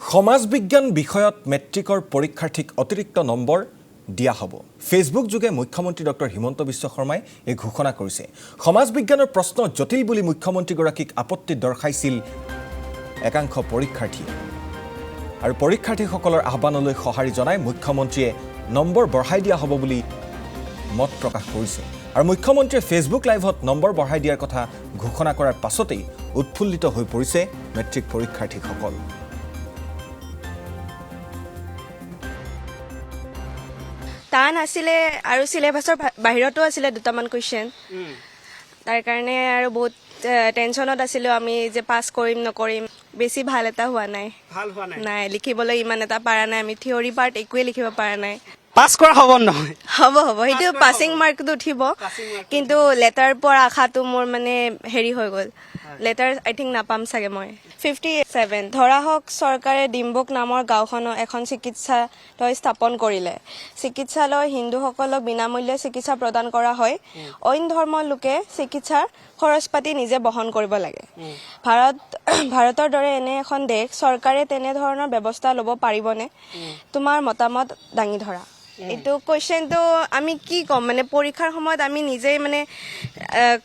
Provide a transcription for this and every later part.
সমাজ বিজ্ঞান বিষয়ত মেট্ৰিকৰ পৰীক্ষাৰ্থীক অতিৰিক্ত নম্বৰ দিয়া হ'ব। ফেচবুক যোগে মুখ্যমন্ত্ৰী ডক্টৰ হিমন্ত বিশ্ব শৰ্মাই এই ঘোষণা কৰিছে। সমাজ বিজ্ঞানৰ প্ৰশ্ন জটিল বুলি মুখ্যমন্ত্ৰীগৰাকীক আপত্তি দৰ্শাইছিল একাংশ পৰীক্ষাৰ্থীয়ে। আৰু পৰীক্ষাৰ্থীসকলৰ আহ্বানলৈ সঁহাৰি জনাই মুখ্যমন্ত্ৰীয়ে নম্বৰ বঢ়াই দিয়া হ'ব বুলি মত প্ৰকাশ কৰিছে। আৰু মুখ্যমন্ত্ৰীয়ে ফেচবুক লাইভত নম্বৰ বঢ়াই দিয়াৰ কথা ঘোষণা কৰাৰ পাছতেই উৎফুল্লিত হৈ পৰিছে মেট্ৰিক পৰীক্ষাৰ্থীসকল। টান আছিলে আৰু সিলেবাছৰ বাহিৰতো আছিলে দুটামান কুৱেশ্যন। তাৰ কাৰণে আৰু বহুত টেনশ্যনত আছিলোঁ আমি যে পাছ কৰিম নকৰিম। বেছি ভাল এটা হোৱা নাই। নাই লিখিবলৈ ইমান এটা পৰা নাই। আমি থিয়ৰী পাৰ্ট একোৱে লিখিব পৰা নাই। পাছ কৰা হ'ব নহয়? হ'ব সেইটো পাছিং মাৰ্কটো উঠিব, কিন্তু লেটাৰ পোৱাৰ আশাটো মোৰ মানে হেৰি হৈ গ'ল। লেটাৰ আই থিংক নাপাম চাগে মই। 57 ধৰা হওক চৰকাৰে ডিম্বুক নামৰ গাঁওখনত এখন চিকিৎসালয় স্থাপন কৰিলে। চিকিৎসালয় হিন্দুসকলক বিনামূল্যে চিকিৎসা প্ৰদান কৰা হয়। অইন ধৰ্মৰ লোকে চিকিৎসাৰ খৰচ পাতি নিজে বহন কৰিব লাগে। ভাৰতৰ দৰে এনে এখন দেশ চৰকাৰে তেনেধৰণৰ ব্যৱস্থা ল'ব পাৰিবনে? তোমাৰ মতামত দাঙি ধৰা। এইটো কুৱেশ্যনটো আমি কি ক'ম, মানে পৰীক্ষাৰ সময়ত আমি নিজেই মানে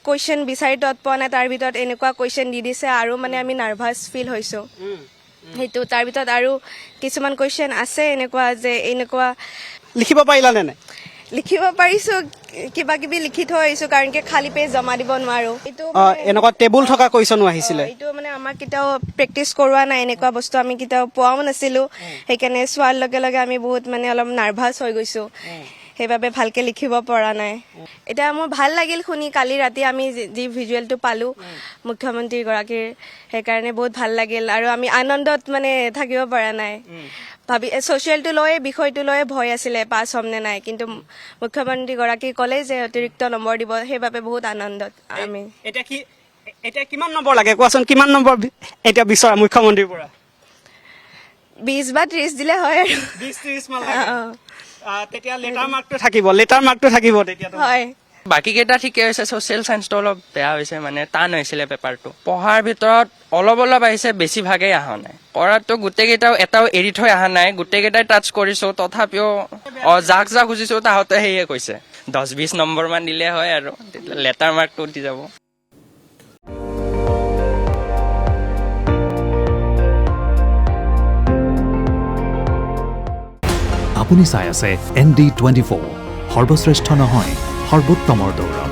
কুৱেশ্যন বিচাৰি তত পোৱা নাই। তাৰ ভিতৰত এনেকুৱা কুৱেশ্যন দি দিছে আৰু মানে আমি নাৰ্ভাছ ফিল হৈছোঁ। সেইটো তাৰ ভিতৰত আৰু কিছুমান কুৱেশ্যন আছে এনেকুৱা যে এনেকুৱা লিখিব পাৰিলানে নাই? লিখিব পাৰিছোঁ, কিবা কিবি লিখি থৈ আহিছোঁ, কাৰণ কি খালী পেজ জমা দিব নোৱাৰোঁ। এইটো এনেকুৱা টেবুল থকা কুৱেশ্যনো আহিছিলে। এইটো মানে আমাক কেতিয়াও প্ৰেক্টিচ কৰোৱা নাই। এনেকুৱা বস্তু আমি কেতিয়াও পোৱাও নাছিলোঁ। সেইকাৰণে চোৱাৰ লগে লগে আমি বহুত মানে অলপ নাৰ্ভাছ হৈ গৈছোঁ। সেইবাবে ভালকৈ লিখিব পৰা নাই। এতিয়া মোৰ ভাল লাগিল শুনি, কালি ৰাতি আমি যি ভিজুৱেলটো পালোঁ মুখ্যমন্ত্ৰীগৰাকীৰ, সেইকাৰণে বহুত ভাল লাগিল। আৰু আমি আনন্দত মানে থাকিব পৰা নাই। ছ'চিয়েলটো লৈয়ে বিষয়টো লৈয়ে ভয় আছিলে পাছ হ'ম নে নাই, কিন্তু মুখ্যমন্ত্ৰীগৰাকী ক'লে যে অতিৰিক্ত নম্বৰ দিব, সেইবাবে বহুত আনন্দত আমি। এতিয়া কিমান নম্বৰ লাগে কোৱাচোন? কিমান নম্বৰ এতিয়া বিচৰা মুখ্যমন্ত্ৰীৰ পৰা? 20 বা 30 দিলে হয় আৰু 20-30 মান লাগে। তেতিয়া লেটাৰ মাৰ্কটো থাকিব তেতিয়া হয়। বাকীকেইটা ঠিকে হৈছে। ছ'চিয়েল চায়েন্সটো অলপ বেয়া হৈছে, মানে টান হৈছিলে পেপাৰটো। পঢ়াৰ ভিতৰত অলপ আহিছে, বেছিভাগেই অহা নাই। কৰাটো গোটেইকেইটাও এটাও এৰি থৈ অহা নাই, গোটেইকেইটাই টাচ কৰিছোঁ। তথাপিও যাক খুজিছোঁ তাহঁতে সেয়ে কৈছে 10-20 নম্বৰমান দিলে হয় আৰু লেটাৰ মাৰ্কটো উঠি যাব। আপুনি চাই আছে ND24, সৰ্বশ্ৰেষ্ঠ নহয় সৰ্বোত্তমৰ দৌৰ।